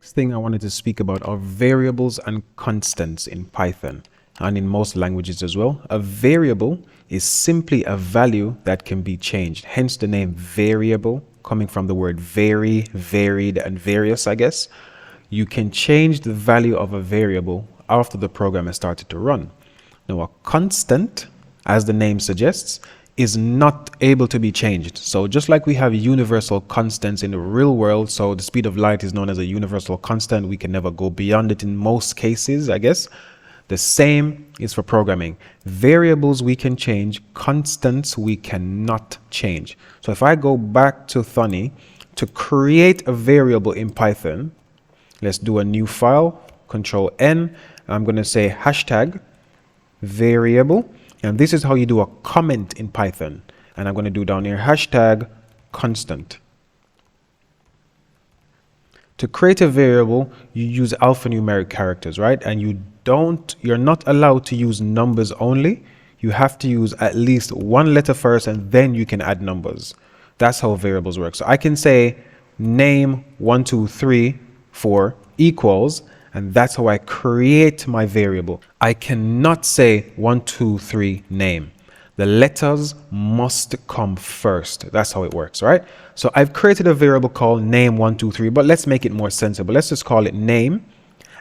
Next thing I wanted to speak about are variables and constants in Python and in most languages as well. A variable is simply a value that can be changed, hence the name variable, coming from the word vary, varied, and various, I guess. You can change the value of a variable after the program has started to run. Now, a constant, as the name suggests, is not able to be changed. So just like we have universal constants in the real world, so the speed of light is known as a universal constant, we can never go beyond it in most cases, I guess. The same is for programming. Variables we can change, constants we cannot change. So if I go back to Thonny to create a variable in Python, let's do a new file, Control N. I'm going to say hashtag variable. And this is how you do a comment in Python. And I'm going to do down here hashtag constant. To create a variable, you use alphanumeric characters, right? And you're not allowed to use numbers only. You have to use at least one letter first, and then you can add numbers. That's how variables work. So I can say name 1, 2, 3, 4 equals, and that's how I create my variable. I cannot say 1, 2, 3 name. The letters must come first. That's how it works, right? So I've created a variable called name 1, 2, 3, but let's make it more sensible. Let's just call it name.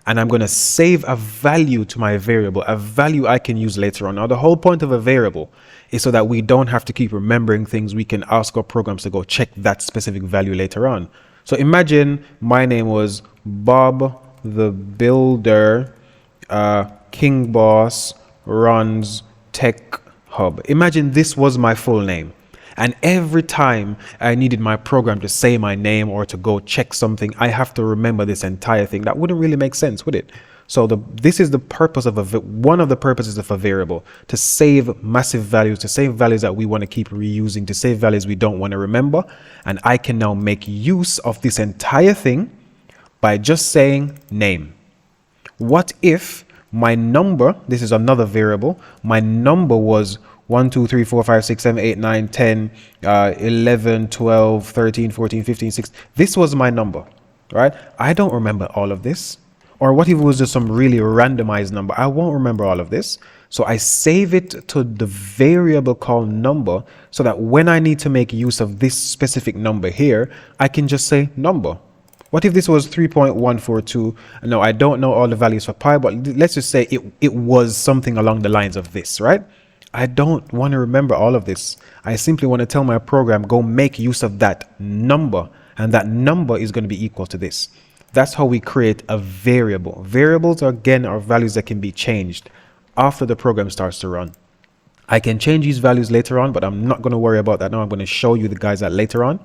And I'm going to save a value to my variable, a value I can use later on. Now, the whole point of a variable is so that we don't have to keep remembering things. We can ask our programs to go check that specific value later on. So imagine my name was Bob the Builder, King Boss runs Tech Hub. Imagine this was my full name. And every time I needed my program to say my name or to go check something, I have to remember this entire thing. That wouldn't really make sense, would it? So this is the purpose of one of the purposes of a variable, to save massive values, to save values that we want to keep reusing, to save values we don't want to remember. And I can now make use of this entire thing by just saying name. What if my number, this is another variable, my number was 1, 2, 3, 4, 5, 6, 7, 8, 9, 10, 11, 12, 13, 14, 15, 16. This was my number, right? I don't remember all of this. Or what if it was just some really randomized number? I won't remember all of this. So I save it to the variable called number so that when I need to make use of this specific number here, I can just say number. What if this was 3.142? No, I don't know all the values for pi, but let's just say it was something along the lines of this, right? I don't want to remember all of this. I simply want to tell my program, go make use of that number, and that number is going to be equal to this. That's how we create a variable. Variables, again, are values that can be changed after the program starts to run. I can change these values later on, but I'm not going to worry about that now. I'm going to show you the guys that later on.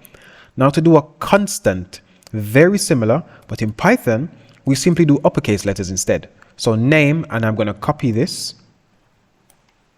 Now, to do a constant, very similar, but in Python, we simply do uppercase letters instead. So name, and I'm going to copy this.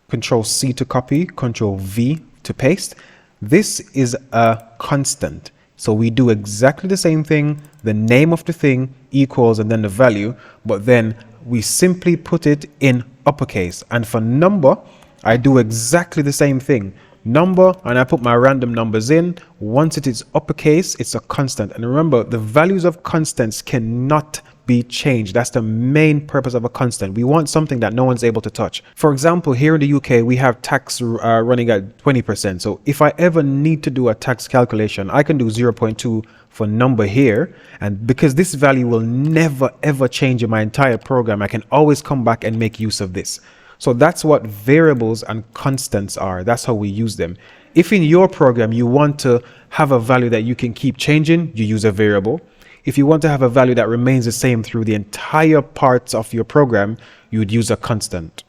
Control C to copy, Control V to paste. This is a constant. So we do exactly the same thing. The name of the thing equals and then the value, but then we simply put it in uppercase. And for number, I do exactly the same thing. Number, and I put my random numbers in. Once it is uppercase, it's a constant. And remember, the values of constants cannot be changed. That's the main purpose of a constant. We want something that no one's able to touch. For example, here in the UK, we have tax running at 20%. So if I ever need to do a tax calculation, I can do 0.2 for number here. And because this value will never, ever change in my entire program, I can always come back and make use of this. So that's what variables and constants are. That's how we use them. If in your program you want to have a value that you can keep changing, you use a variable. If you want to have a value that remains the same through the entire parts of your program, you would use a constant.